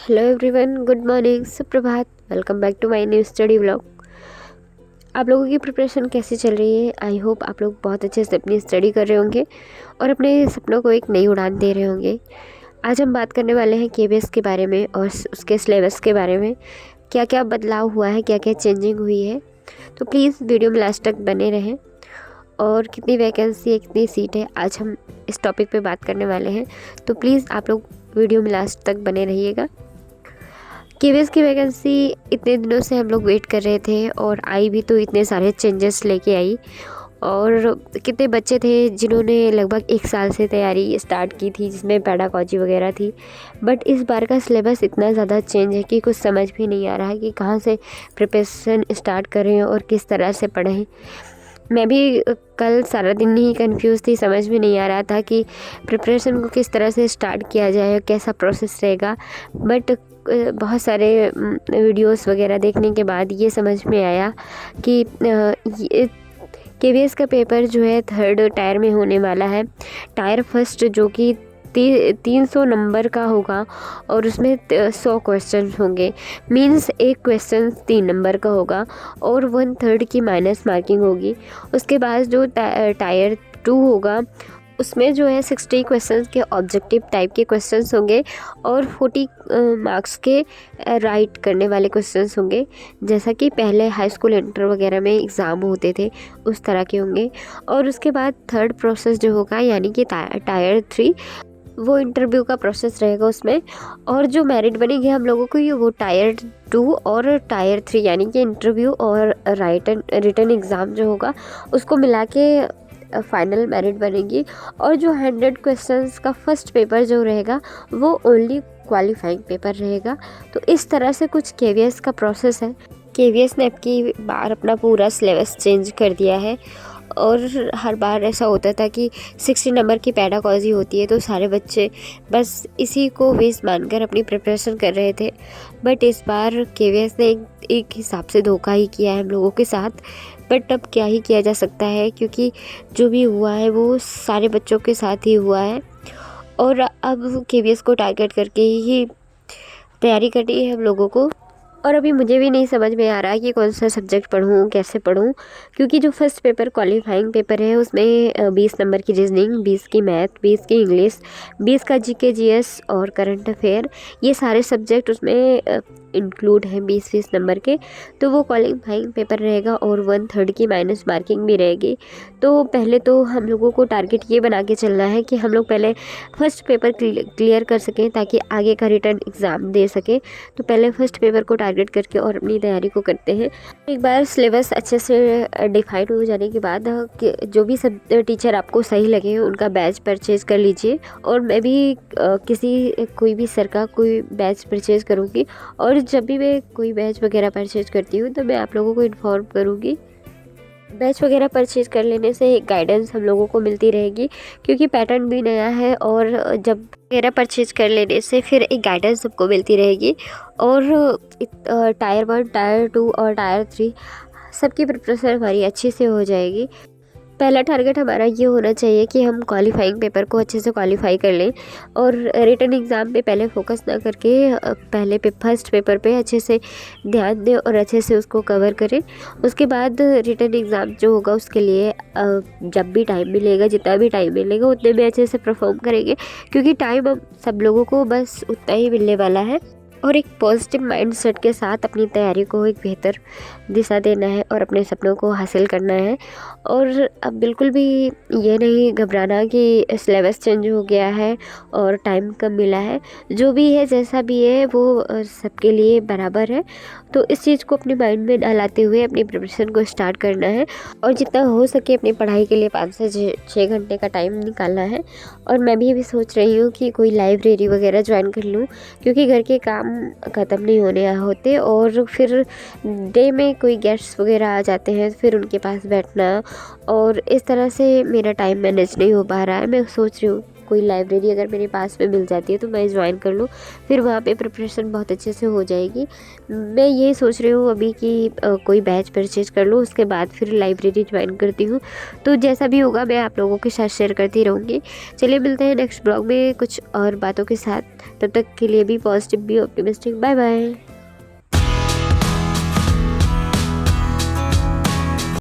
Hello everyone, good morning, सुप्रभात। Welcome back to my new study vlog. आप लोगों की प्रिपरेशन कैसी चल रही है? आई होप आप लोग बहुत अच्छे से अपनी स्टडी कर रहे होंगे और अपने सपनों को एक नई उड़ान दे रहे होंगे। आज हम बात करने वाले हैं केबीएस के बारे में और उसके सिलेबस के बारे में। क्या क्या बदलाव हुआ है, क्या क्या चेंजिंग हुई है। तो प्लीज़ वीडियो में लास्ट तक बने रहें। और कितनी वैकेंसी है, कितनी सीट है, आज हम इस टॉपिक पे बात करने वाले हैं। तो प्लीज़ आप लोग वीडियो में लास्ट तक बने रहिएगा। केबीएस की वैकेंसी इतने दिनों से हम लोग वेट कर रहे थे और आई भी तो इतने सारे चेंजेस लेके आई। और कितने बच्चे थे जिन्होंने लगभग 1 साल से तैयारी स्टार्ट की थी, जिसमें पेडागॉजी वगैरह थी। बट इस बार का सिलेबस इतना ज़्यादा चेंज है कि कुछ समझ भी नहीं आ रहा है कि कहाँ से प्रिपरेशन स्टार्ट करें और किस तरह से पढ़ें। मैं भी कल सारा दिन ही कंफ्यूज थी, समझ में नहीं आ रहा था कि प्रिपरेशन को किस तरह से स्टार्ट किया जाए और कैसा प्रोसेस रहेगा। बट बहुत सारे वीडियोस वगैरह देखने के बाद ये समझ में आया कि केबीएस का पेपर जो है 3rd टायर में होने वाला है। टायर फर्स्ट जो कि 300 नंबर का होगा और उसमें 100 क्वेश्चन होंगे। मींस एक क्वेश्चन 3 नंबर का होगा और 1/3 की माइनस मार्किंग होगी। उसके बाद जो टायर 2 होगा उसमें जो है 60 क्वेश्चंस के ऑब्जेक्टिव टाइप के क्वेश्चंस होंगे और 40 मार्क्स के राइट करने वाले क्वेश्चंस होंगे, जैसा कि पहले हाई स्कूल इंटर वगैरह में एग्ज़ाम होते थे उस तरह के होंगे। और उसके बाद 3rd प्रोसेस जो होगा यानी कि टायर 3, वो इंटरव्यू का प्रोसेस रहेगा उसमें। और जो मेरिट बनेगी हम लोगों को, ये वो टायर 2 और टायर 3 यानी कि इंटरव्यू और रिटन एग्ज़ाम जो होगा उसको मिला के फाइनल मेरिट बनेगी। और जो 100 क्वेश्चंस का फर्स्ट पेपर जो रहेगा वो ओनली क्वालिफाइंग पेपर रहेगा। तो इस तरह से कुछ केबीएस का प्रोसेस है। केबीएस ने अब की बार अपना पूरा सिलेबस चेंज कर दिया है। और हर बार ऐसा होता था कि 60 नंबर की पेडागॉजी होती है तो सारे बच्चे बस इसी को बेस मानकर अपनी प्रिपरेशन कर रहे थे। बट इस बार केबीएस ने एक हिसाब से धोखा ही किया है हम लोगों के साथ। बट अब क्या ही किया जा सकता है, क्योंकि जो भी हुआ है वो सारे बच्चों के साथ ही हुआ है। और अब केबीएस को टारगेट करके ही तैयारी करनी है हम लोगों को। और अभी मुझे भी नहीं समझ में आ रहा कि कौन सा सब्जेक्ट पढूं, कैसे पढूं, क्योंकि जो फर्स्ट पेपर क्वालिफाइंग पेपर है उसमें 20 नंबर की रीजनिंग, 20 की मैथ, 20 की इंग्लिश, 20 का जीके जीएस और करंट अफेयर, ये सारे सब्जेक्ट उसमें इंक्लूड हैं 20-20 नंबर के। तो वो क्वालिफाइंग पेपर रहेगा और 1/3 की माइनस मार्किंग भी रहेगी। तो पहले तो हम लोगों को टारगेट ये बना के चलना है कि हम लोग पहले फर्स्ट पेपर क्लियर कर सकें ताकि आगे का रिटर्न एग्ज़ाम दे सकें। तो पहले फर्स्ट पेपर को टारगेट करके और अपनी तैयारी को करते हैं। एक बार सिलेबस अच्छे से डिफाइन हो जाने के बाद जो भी सब टीचर आपको सही लगे उनका बैच परचेज़ कर लीजिए। और मैं भी कोई भी सर का कोई बैच परचेज़ करूँगी और जब भी मैं कोई बैच वगैरह परचेज़ करती हूँ तो मैं आप लोगों को इन्फॉर्म करूँगी। बैच वगैरह परचेज़ कर लेने से एक गाइडेंस हम लोगों को मिलती रहेगी, क्योंकि पैटर्न भी नया है। और जब वगैरह परचेज़ कर लेने से फिर एक गाइडेंस सबको मिलती रहेगी। और टायर 1, टायर 2 और टायर 3 सबकी प्रिपरेशन हमारी अच्छे से हो जाएगी। पहला टारगेट हमारा ये होना चाहिए कि हम क्वालिफाइंग पेपर को अच्छे से क्वालिफाई कर लें और रिटन एग्ज़ाम पे पहले फोकस ना करके पहले फर्स्ट पेपर पे अच्छे से ध्यान दें और अच्छे से उसको कवर करें। उसके बाद रिटन एग्ज़ाम जो होगा उसके लिए जब भी टाइम मिलेगा, जितना भी टाइम मिलेगा उतने में अच्छे से परफॉर्म करेंगे, क्योंकि टाइम हम सब लोगों को बस उतना ही मिलने वाला है। और एक पॉजिटिव माइंडसेट के साथ अपनी तैयारी को एक बेहतर दिशा देना है और अपने सपनों को हासिल करना है। और अब बिल्कुल भी ये नहीं घबराना कि सिलेबस चेंज हो गया है और टाइम कम मिला है। जो भी है, जैसा भी है, वो सबके लिए बराबर है। तो इस चीज़ को अपने माइंड में ना लाते हुए अपनी प्रिपरेशन को स्टार्ट करना है और जितना हो सके अपनी पढ़ाई के लिए 5 से 6 घंटे का टाइम निकालना है। और मैं भी अभी सोच रही हूँ कि कोई लाइब्रेरी वगैरह ज्वाइन कर लूँ, क्योंकि घर के काम ख़त्म नहीं होने होते और फिर डे में कोई गेस्ट्स वगैरह आ जाते हैं, फिर उनके पास बैठना, और इस तरह से मेरा टाइम मैनेज नहीं हो पा रहा है। मैं सोच रही हूँ कोई लाइब्रेरी अगर मेरे पास में मिल जाती है तो मैं ज्वाइन कर लूँ, फिर वहाँ पे प्रिपरेशन बहुत अच्छे से हो जाएगी। मैं ये सोच रही हूँ अभी कि कोई बैच परचेज कर लूँ, उसके बाद फिर लाइब्रेरी ज्वाइन करती हूँ। तो जैसा भी होगा मैं आप लोगों के साथ शेयर करती रहूँगी। चलिए मिलते हैं नेक्स्ट ब्लॉग में कुछ और बातों के साथ, तब तक के लिए भी पॉजिटिव, भी ऑप्टिमिस्टिक। Bye bye.